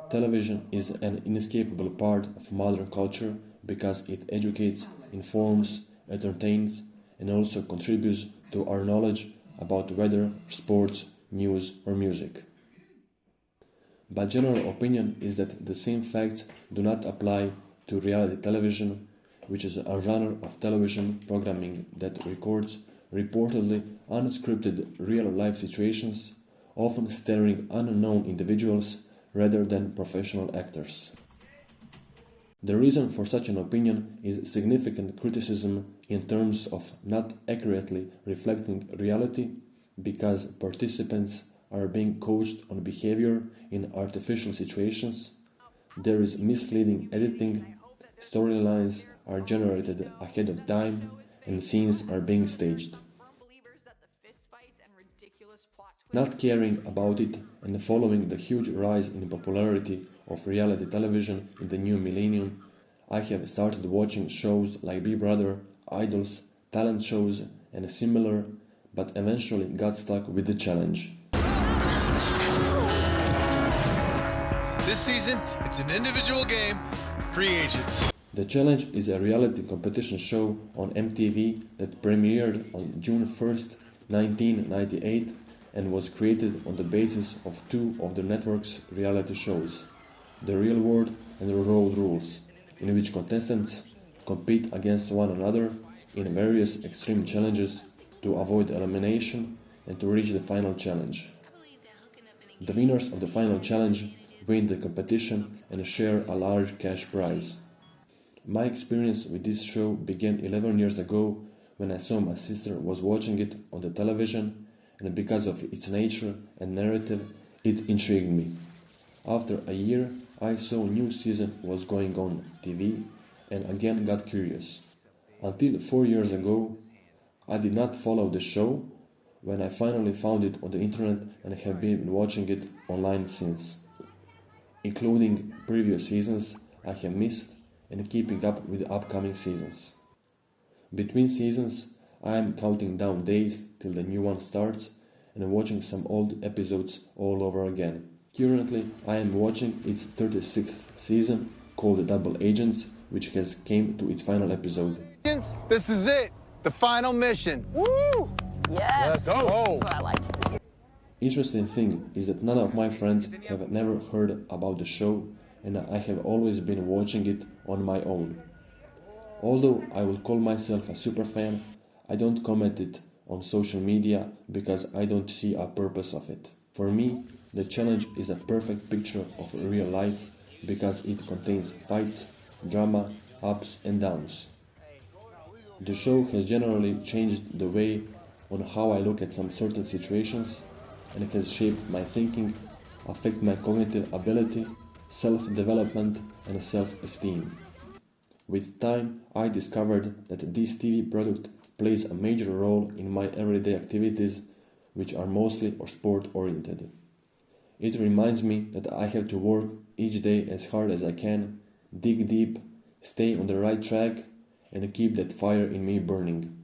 Television is an inescapable part of modern culture because it educates, informs, entertains, and also contributes to our knowledge about weather, sports, news, or music. But general opinion is that the same facts do not apply to reality television, which is a genre of television programming that records reportedly unscripted real-life situations, often starring unknown individuals rather than professional actors. The reason for such an opinion is significant criticism in terms of not accurately reflecting reality because participants are being coached on behavior in artificial situations, there is misleading editing, storylines are generated ahead of time, and scenes are being staged. Not caring about it and following the huge rise in popularity of reality television in the new millennium, I have started watching shows like Big Brother, Idols, talent shows, and similar, but eventually got stuck with the challenge. This season, it's an individual game, free agents. The Challenge is a reality competition show on MTV that premiered on June 1st, 1998 and was created on the basis of two of the network's reality shows, The Real World and The Road Rules, in which contestants compete against one another in various extreme challenges to avoid elimination and to reach the final challenge. The winners of the final challenge win the competition and share a large cash prize. My experience with this show began 11 years ago when I saw my sister was watching it on the television, and because of its nature and narrative, it intrigued me. After a year, I saw a new season was going on TV and again got curious. Until 4 years ago, I did not follow the show when I finally found it on the internet and have been watching it online since, including previous seasons I have missed and keeping up with the upcoming seasons. Between seasons, I am counting down days till the new one starts and watching some old episodes all over again. Currently, I am watching its 36th season called Double Agents, which has came to its final episode. This is it, the final mission. Woo! Yes, Let's go. that's what I like to hear. Interesting thing is that none of my friends have never heard about the show, and I have always been watching it on my own. Although I will call myself a superfan, I don't comment it on social media because I don't see a purpose of it. For me, the challenge is a perfect picture of real life because it contains fights, drama, ups and downs. The show has generally changed the way on how I look at some certain situations, and it has shaped my thinking, affected my cognitive ability, self-development and self-esteem. With time, I discovered that this TV product plays a major role in my everyday activities, which are mostly sport-oriented. It reminds me that I have to work each day as hard as I can, dig deep, stay on the right track, and keep that fire in me burning.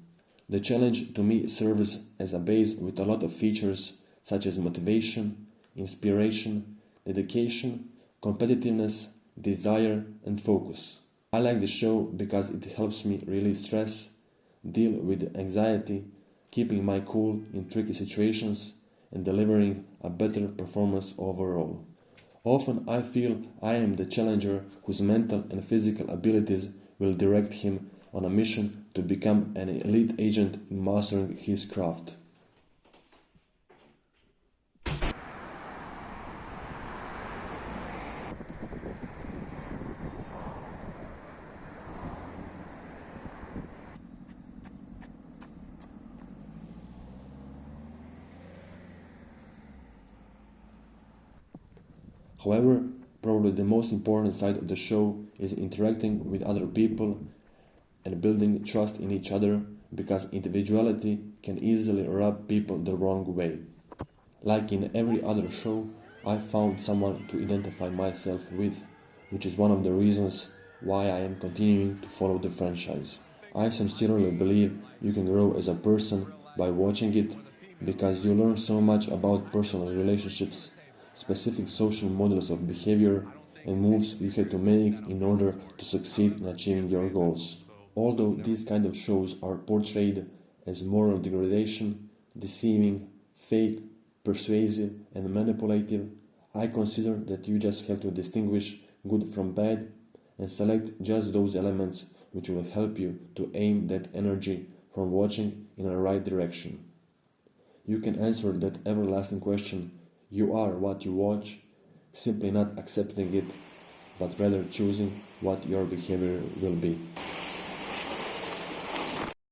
The challenge to me serves as a base with a lot of features such as motivation, inspiration, dedication, competitiveness, desire, and focus. I like the show because it helps me relieve stress, deal with anxiety, keeping my cool in tricky situations, and delivering a better performance overall. Often I feel I am the challenger whose mental and physical abilities will direct him on a mission to become an elite agent in mastering his craft. However, probably the most important side of the show is interacting with other people and building trust in each other because individuality can easily rub people the wrong way. Like in every other show, I found someone to identify myself with, which is one of the reasons why I am continuing to follow the franchise. I sincerely believe you can grow as a person by watching it because you learn so much about personal relationships, specific social models of behavior and moves you have to make in order to succeed in achieving your goals. Although these kind of shows are portrayed as moral degradation, deceiving, fake, persuasive, and manipulative, I consider that you just have to distinguish good from bad and select just those elements which will help you to aim that energy from watching in the right direction. You can answer that everlasting question, you are what you watch, simply not accepting it, but rather choosing what your behavior will be.